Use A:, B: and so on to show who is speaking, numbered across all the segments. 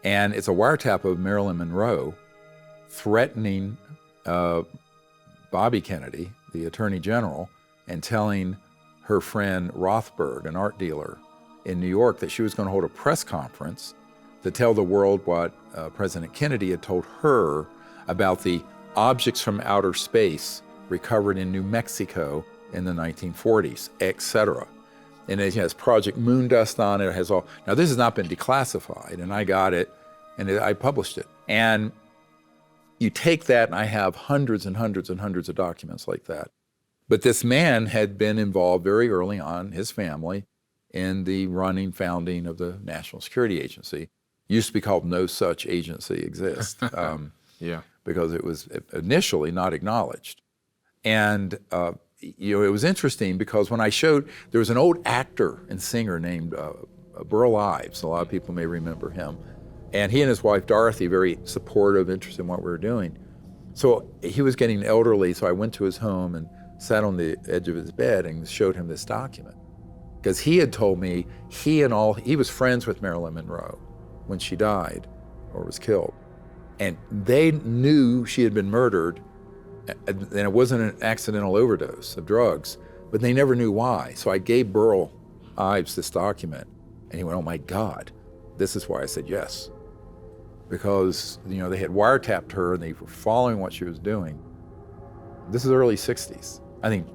A: And it's a wiretap of Marilyn Monroe threatening Bobby Kennedy, the Attorney General, and telling her friend Rothberg, an art dealer in New York, that she was going to hold a press conference to tell the world what President Kennedy had told her about the objects from outer space recovered in New Mexico in the 1940s, etc. And it has Project Moondust on it. It has all. Now, this has not been declassified, and I got it, and I published it. And you take that, and I have hundreds and hundreds and hundreds of documents like that. But this man had been involved very early on, his family, in the founding of the National Security Agency. Used to be called No Such Agency Exists,
B: Yeah.
A: because it was initially not acknowledged. And it was interesting because when I showed, there was an old actor and singer named Burl Ives. A lot of people may remember him. And he and his wife, Dorothy, very supportive, interested in what we were doing. So he was getting elderly, so I went to his home and sat on the edge of his bed and showed him this document. Because he had told me he was friends with Marilyn Monroe when she died or was killed. And they knew she had been murdered, and it wasn't an accidental overdose of drugs, but they never knew why. So I gave Burl Ives this document, and he went, "Oh my God." This is why I said yes. Because they had wiretapped her and they were following what she was doing. This is early 60s. I think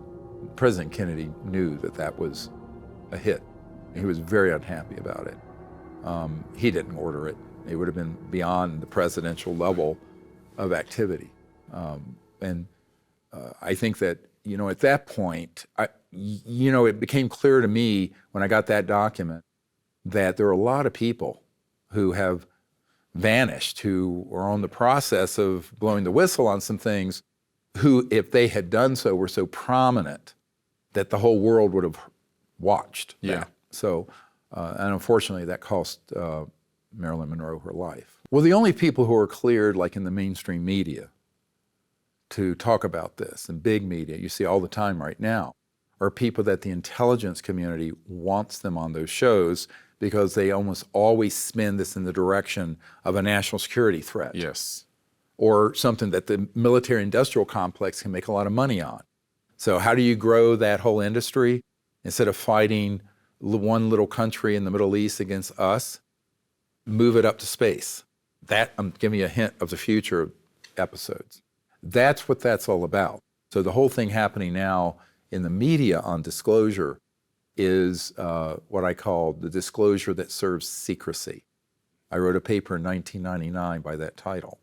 A: President Kennedy knew that was a hit. He was very unhappy about it. He didn't order it. It would have been beyond the presidential level of activity. I think that, at that point, it became clear to me when I got that document that there are a lot of people who have vanished, who are on the process of blowing the whistle on some things, who, if they had done so, were so prominent that the whole world would have watched.
B: Yeah.
A: That. So, and unfortunately, that cost Marilyn Monroe her life. Well, the only people who are cleared, like in the mainstream media, to talk about this, and big media, you see all the time right now, are people that the intelligence community wants them on those shows because they almost always spin this in the direction of a national security threat.
B: Yes.
A: Or something that the military-industrial complex can make a lot of money on. So how do you grow that whole industry? Instead of fighting one little country in the Middle East against us, move it up to space. That, I'm giving you a hint of the future episodes. That's what that's all about. So the whole thing happening now in the media on disclosure is what I call the disclosure that serves secrecy. I wrote a paper in 1999 by that title.